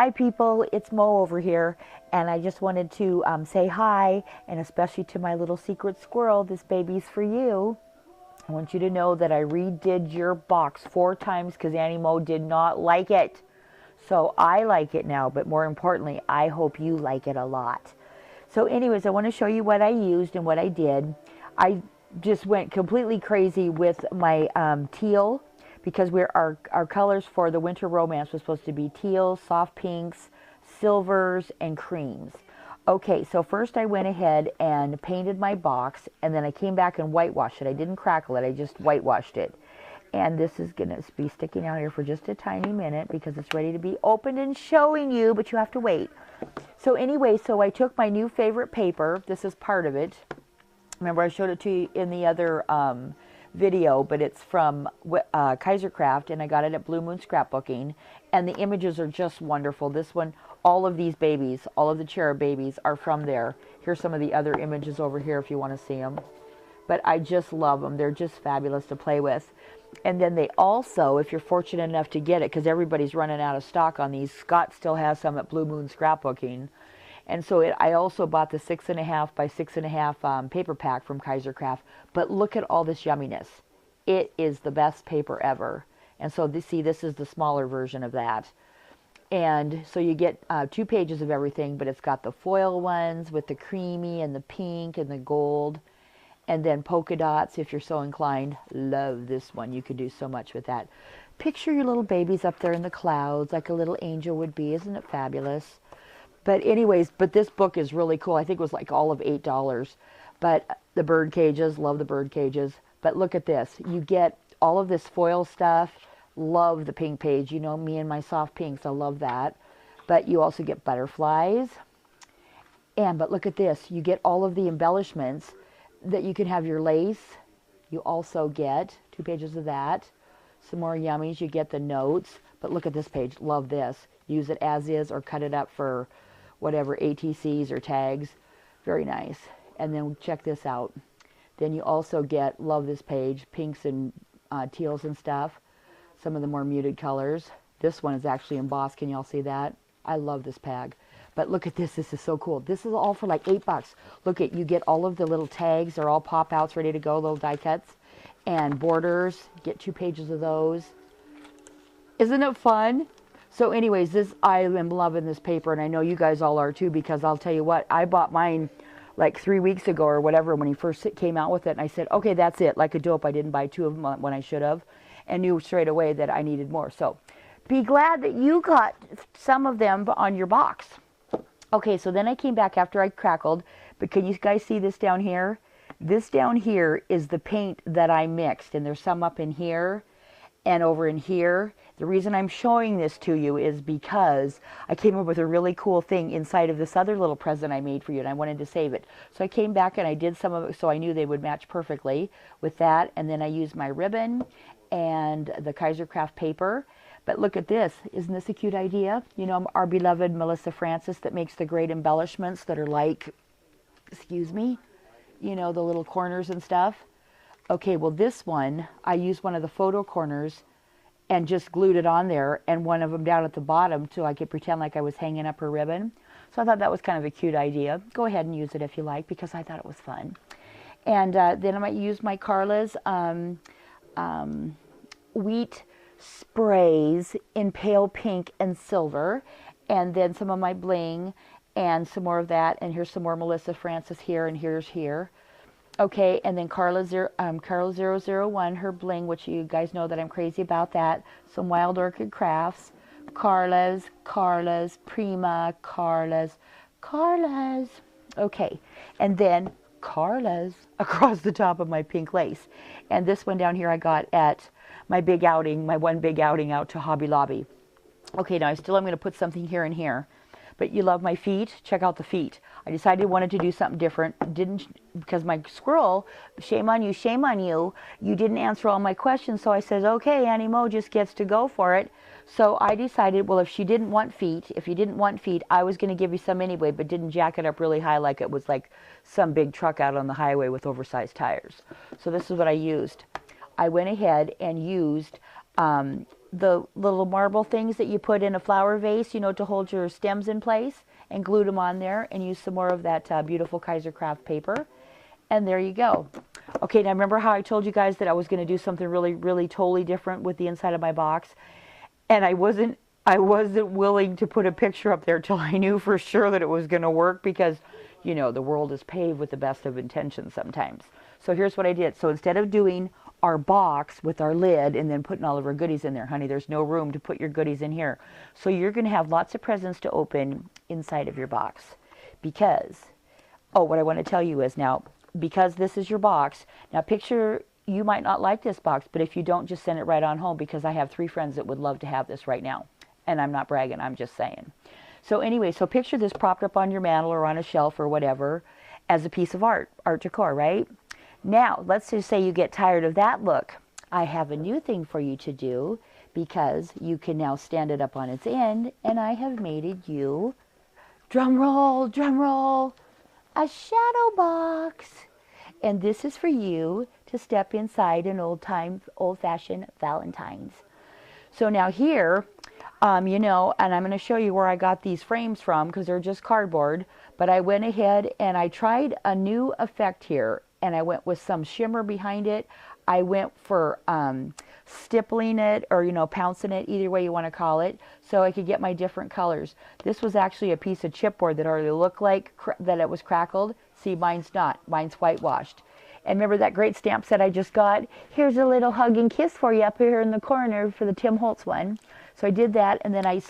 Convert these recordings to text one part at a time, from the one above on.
Hi people, it's Mo over here, and I just wanted to say hi, and especially to my little secret squirrel. This baby's for you. I want you to know that I redid your box 4 times because Annie Mo did not like it. So I like it now, but more importantly, I hope you like it a lot. So anyways, I want to show you what I used and what I did. I just went completely crazy with my teal, because our colors for the winter romance was supposed to be teals, soft pinks, silvers, and creams. Okay, so first I went ahead and painted my box, and then I came back and whitewashed it. I didn't crackle it, I just whitewashed it. And this is going to be sticking out here for just a tiny minute because it's ready to be opened and showing you, but you have to wait. So anyway, so I took my new favorite paper. This is part of it. Remember, I showed it to you in the other video, but it's from Cigar, and I got it at Blue Moon Scrapbooking, and the images are just wonderful. This one, all of these babies, all of the cherub babies are from there. Here's some of the other images over here if you want to see them. But I just love them. They're just fabulous to play with. And then they also, if you're fortunate enough to get it, because everybody's running out of stock on these, Scott still has some at Blue Moon Scrapbooking. And so I also bought the 6.5 by 6.5 paper pack from Cigar. But look at all this yumminess. It is the best paper ever. And so see, this is the smaller version of that. And so you get 2 pages of everything, but it's got the foil ones with the creamy and the pink and the gold. And then polka dots, if you're so inclined. Love this one. You could do so much with that. Picture your little babies up there in the clouds like a little angel would be. Isn't it fabulous? But anyways, but this book is really cool. I think it was like all of $8. But the bird cages, love the bird cages. But look at this. You get all of this foil stuff. Love the pink page. You know me and my soft pinks. I love that. But you also get butterflies. But look at this. You get all of the embellishments that you can have your lace. You also get 2 pages of that. Some more yummies. You get the notes. But look at this page. Love this. Use it as is or cut it up for whatever ATCs or tags. Very nice. And then check this out. Then you also get, love this page, pinks and teals and stuff. Some of the more muted colors. This one is actually embossed. Can y'all see that? I love this pack. But look at this. This is so cool. This is all for like $8. Look at, you get all of the little tags. They're all pop outs ready to go, little die cuts. And borders. Get 2 pages of those. Isn't it fun? So anyways, I am loving this paper, and I know you guys all are too, because I'll tell you what, I bought mine like 3 weeks ago or whatever when he first came out with it, and I said, okay, that's it. Like a dope, I didn't buy 2 of them when I should have, and knew straight away that I needed more. So be glad that you got some of them on your box. Okay, so then I came back after I crackled, but can you guys see this down here? This down here is the paint that I mixed, and there's some up in here and over in here. The reason I'm showing this to you is because I came up with a really cool thing inside of this other little present I made for you, and I wanted to save it. So I came back and I did some of it so I knew they would match perfectly with that. And then I used my ribbon and the Cigar paper. But look at this. Isn't this a cute idea? You know, our beloved Melissa Francis that makes the great embellishments that are like, excuse me, you know, the little corners and stuff. Okay, well this one, I used one of the photo corners and just glued it on there, and one of them down at the bottom so I could pretend like I was hanging up her ribbon. So I thought that was kind of a cute idea. Go ahead and use it if you like, because I thought it was fun. And then I might use my Carla's wheat sprays in pale pink and silver, and then some of my bling and some more of that. And here's some more Melissa Francis here, and here's here. Okay, and then Carla 001, her bling, which you guys know that I'm crazy about that. Some Wild Orchid Crafts, Carla's, Prima, Carla's. Okay, and then Carla's across the top of my pink lace. And this one down here I got at my big outing, my one big outing out to Hobby Lobby. Okay, now I'm going to put something here and here. But you love my feet? Check out the feet. I decided I wanted to do something different. Didn't, because my squirrel, shame on you, you didn't answer all my questions. So I said, okay, Annie Mo just gets to go for it. So I decided, well, if you didn't want feet, I was going to give you some anyway, but didn't jack it up really high like it was like some big truck out on the highway with oversized tires. So this is what I used. I went ahead and used the little marble things that you put in a flower vase, you know, to hold your stems in place, and glued them on there and used some more of that beautiful Kaiser craft paper. And there you go. Okay, now remember how I told you guys that I was going to do something really, really totally different with the inside of my box? And I wasn't willing to put a picture up there till I knew for sure that it was going to work, because, you know, the world is paved with the best of intentions sometimes. So here's what I did. So instead of doing our box with our lid and then putting all of our goodies in there, honey, there's no room to put your goodies in here. So you're going to have lots of presents to open inside of your box. Because, oh, what I want to tell you is now, because this is your box, now picture, you might not like this box, but if you don't, just send it right on home, because I have 3 friends that would love to have this right now. And I'm not bragging, I'm just saying. So anyway, so picture this propped up on your mantle or on a shelf or whatever as a piece of art decor, right? Now, let's just say you get tired of that look. I have a new thing for you to do, because you can now stand it up on its end, and I have made you, drum roll, a shadow box. And this is for you to step inside an old-fashioned Valentine's. So now here, you know, and I'm going to show you where I got these frames from, because they're just cardboard, but I went ahead and I tried a new effect here, and I went with some shimmer behind it. I went for stippling it, or, you know, pouncing it, either way you want to call it, so I could get my different colors. This was actually a piece of chipboard that already looked like that it was crackled. See, mine's not. Mine's whitewashed. And remember that great stamp set I just got? Here's a little hug and kiss for you up here in the corner for the Tim Holtz one. So I did that, and then I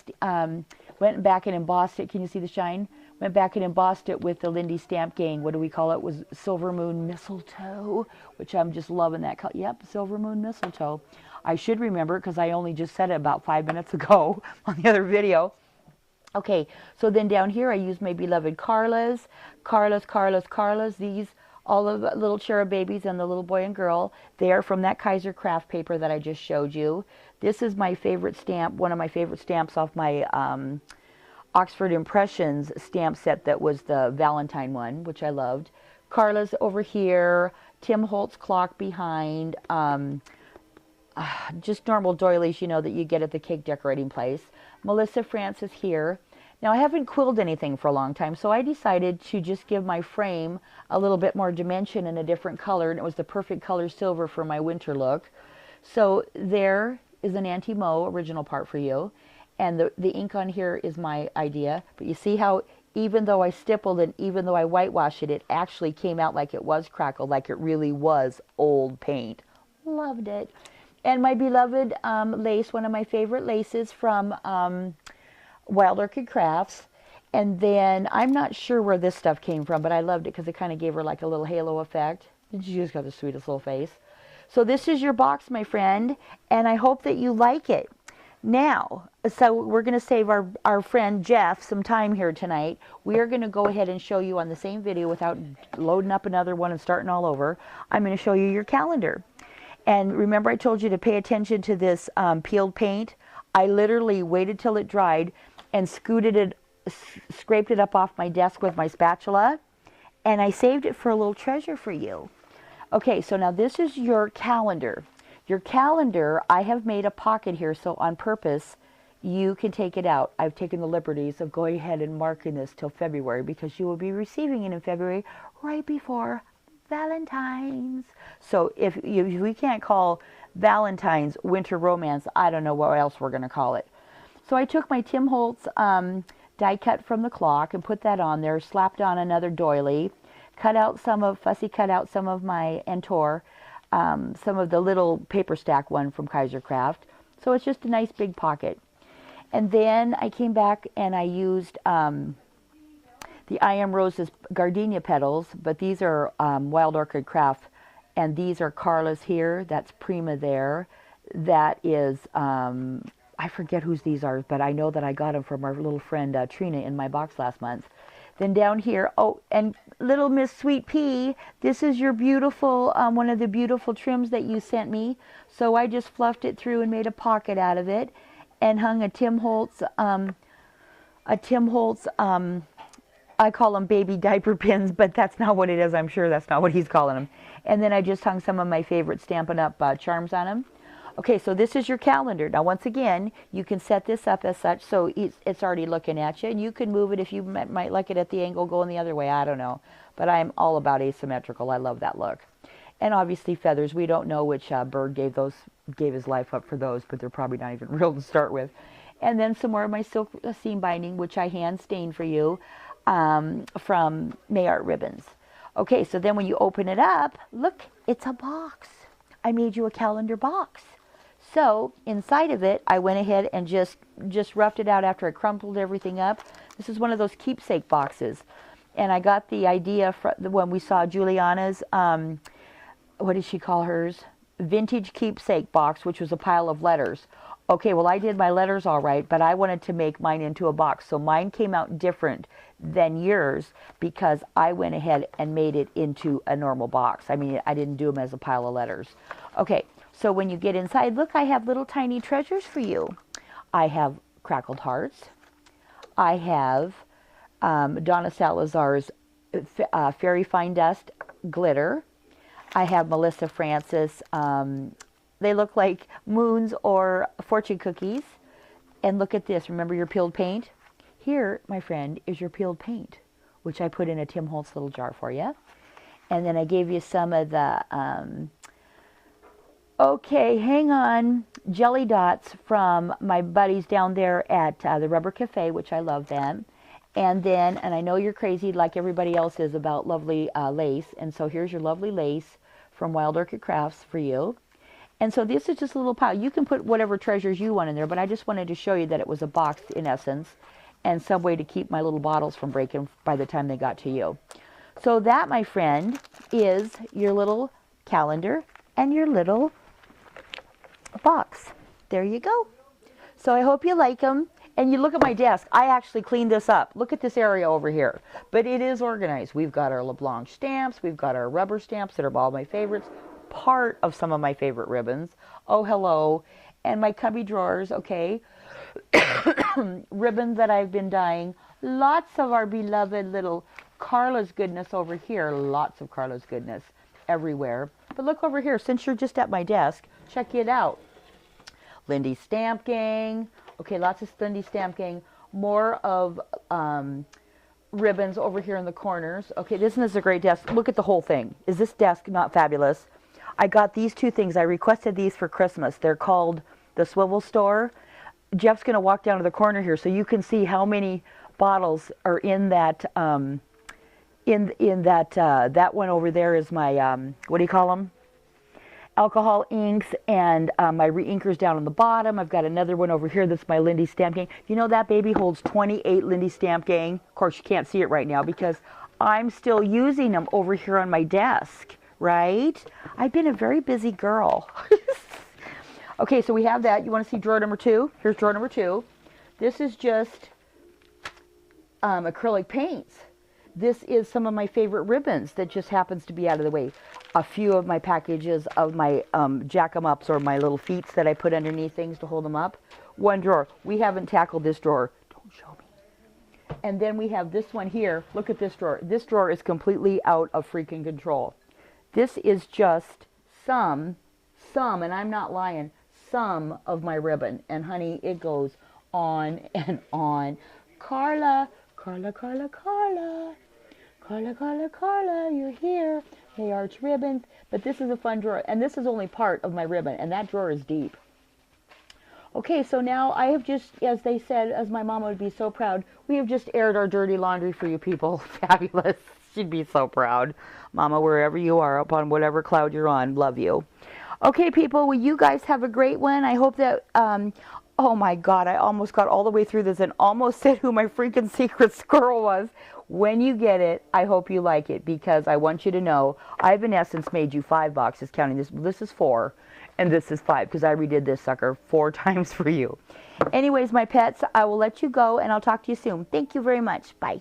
went back and embossed it. Can you see the shine? Went back and embossed it with the Lindy Stamp Gang. What do we call it? It was Silver Moon Mistletoe, which I'm just loving that color. Yep, Silver Moon Mistletoe. I should remember, because I only just said it about 5 minutes ago on the other video. Okay, so then down here I used my beloved Carla's. These, all of the little cherub babies and the little boy and girl, they are from that Kaiser craft paper that I just showed you. This is my favorite stamp, one of my favorite stamps off my Oxford Impressions stamp set that was the Valentine one, which I loved. Carla's over here, Tim Holtz clock behind, just normal doilies, you know, that you get at the cake decorating place. Melissa Francis here. Now, I haven't quilled anything for a long time, so I decided to just give my frame a little bit more dimension and a different color, and it was the perfect color silver for my winter look. So there is an Auntie Mo original part for you, and the ink on here is my idea. But you see how even though I stippled it, even though I whitewashed it, it actually came out like it was crackled, like it really was old paint. Loved it. And my beloved lace, one of my favorite laces from Wild Orchid Crafts. And then I'm not sure where this stuff came from, but I loved it because it kind of gave her like a little halo effect. And she just got the sweetest little face. So this is your box, my friend, and I hope that you like it. Now, so we're going to save our friend Jeff some time here tonight. We are going to go ahead and show you on the same video without loading up another one and starting all over. I'm going to show you your calendar. And remember I told you to pay attention to this peeled paint? I literally waited till it dried and scraped it up off my desk with my spatula, and I saved it for a little treasure for you. Okay, so now this is your calendar. Your calendar, I have made a pocket here, so on purpose, you can take it out. I've taken the liberties of going ahead and marking this till February, because you will be receiving it in February, right before Valentine's. So if we can't call Valentine's winter romance, I don't know what else we're going to call it. So I took my Tim Holtz die cut from the clock and put that on there, slapped on another doily, fussy cut out some of my Entor, some of the little paper stack one from Kaiser Craft. So it's just a nice big pocket. And then I came back and I used the I Am Rose's gardenia petals, but these are Wild Orchid Craft, and these are Carla's here. That's Prima there. That is, I forget whose these are, but I know that I got them from our little friend Trina in my box last month. Then down here, oh, and little Miss Sweet Pea, this is your beautiful, one of the beautiful trims that you sent me. So I just fluffed it through and made a pocket out of it and hung a Tim Holtz, I call them baby diaper pins, but that's not what it is. I'm sure that's not what he's calling them. And then I just hung some of my favorite Stampin' Up! Charms on them. Okay, so this is your calendar. Now, once again, you can set this up as such, so it's already looking at you, and you can move it if you might like it at the angle going the other way. I don't know, but I'm all about asymmetrical. I love that look. And obviously feathers. We don't know which bird gave his life up for those, but they're probably not even real to start with. And then some more of my silk seam binding, which I hand stained for you from Mayart Ribbons. Okay, so then when you open it up, look, it's a box. I made you a calendar box. So inside of it, I went ahead and just roughed it out after I crumpled everything up. This is one of those keepsake boxes. And I got the idea when we saw Juliana's, what did she call hers? Vintage keepsake box, which was a pile of letters. Okay, well, I did my letters all right, but I wanted to make mine into a box. So mine came out different than yours because I went ahead and made it into a normal box. I mean, I didn't do them as a pile of letters. Okay, so when you get inside, look, I have little tiny treasures for you. I have crackled hearts. I have Donna Salazar's Fairy Fine Dust glitter. I have Melissa Francis. They look like moons or fortune cookies. And look at this. Remember your peeled paint? Here, my friend, is your peeled paint, which I put in a Tim Holtz little jar for you. And then I gave you some of the, okay, hang on, jelly dots from my buddies down there at the Rubber Cafe, which I love them. And then, and I know you're crazy like everybody else is about lovely lace. And so here's your lovely lace from Wild Orchid Crafts for you. And so this is just a little pile. You can put whatever treasures you want in there, but I just wanted to show you that it was a box in essence and some way to keep my little bottles from breaking by the time they got to you. So that, my friend, is your little calendar and your little box. There you go. So I hope you like them. And you look at my desk. I actually cleaned this up. Look at this area over here. But it is organized. We've got our LeBlanc stamps. We've got our rubber stamps that are all my favorites. Part of some of my favorite ribbons. Oh, hello. And my cubby drawers, okay. Ribbons that I've been dyeing. Lots of our beloved little Carla's goodness over here. Lots of Carla's goodness everywhere. But look over here. Since you're just at my desk, check it out. Lindy Stamp Gang. Okay, lots of Lindy Stamp Gang. More of ribbons over here in the corners. Okay, this is a great desk. Look at the whole thing. Is this desk not fabulous? I got these two things. I requested these for Christmas. They're called the Swivel Store. Jeff's going to walk down to the corner here so you can see how many bottles are in that, that one over there is my, what do you call them? Alcohol inks, and my re-inkers down on the bottom. I've got another one over here that's my Lindy Stamp Gang. You know that baby holds 28 Lindy Stamp Gang. Of course, you can't see it right now because I'm still using them over here on my desk, right? I've been a very busy girl. Okay, so we have that. You want to see drawer number 2? Here's drawer number 2. This is just acrylic paints. This is some of my favorite ribbons that just happens to be out of the way. A few of my packages of my jack-em-ups or my little feets that I put underneath things to hold them up. One drawer. We haven't tackled this drawer. Don't show me. And then we have this one here. Look at this drawer. This drawer is completely out of freaking control. This is just some, and I'm not lying, some of my ribbon. And honey, it goes on and on. Carla, Carla, Carla, Carla. Carla, Carla, Carla, you're here. Hey, Arch Ribbons. But this is a fun drawer. And this is only part of my ribbon. And that drawer is deep. Okay, so now I have just, as they said, as my mama would be so proud, we have just aired our dirty laundry for you people. Fabulous. She'd be so proud. Mama, wherever you are, up on whatever cloud you're on, love you. Okay, people, well, you guys have a great one. I hope that, oh my God, I almost got all the way through this and almost said who my freaking secret squirrel was. When you get it, I hope you like it because I want you to know I've in essence made you 5 boxes, counting this. This is 4 and this is 5 because I redid this sucker 4 times for you. Anyways, my pets, I will let you go and I'll talk to you soon. Thank you very much. Bye.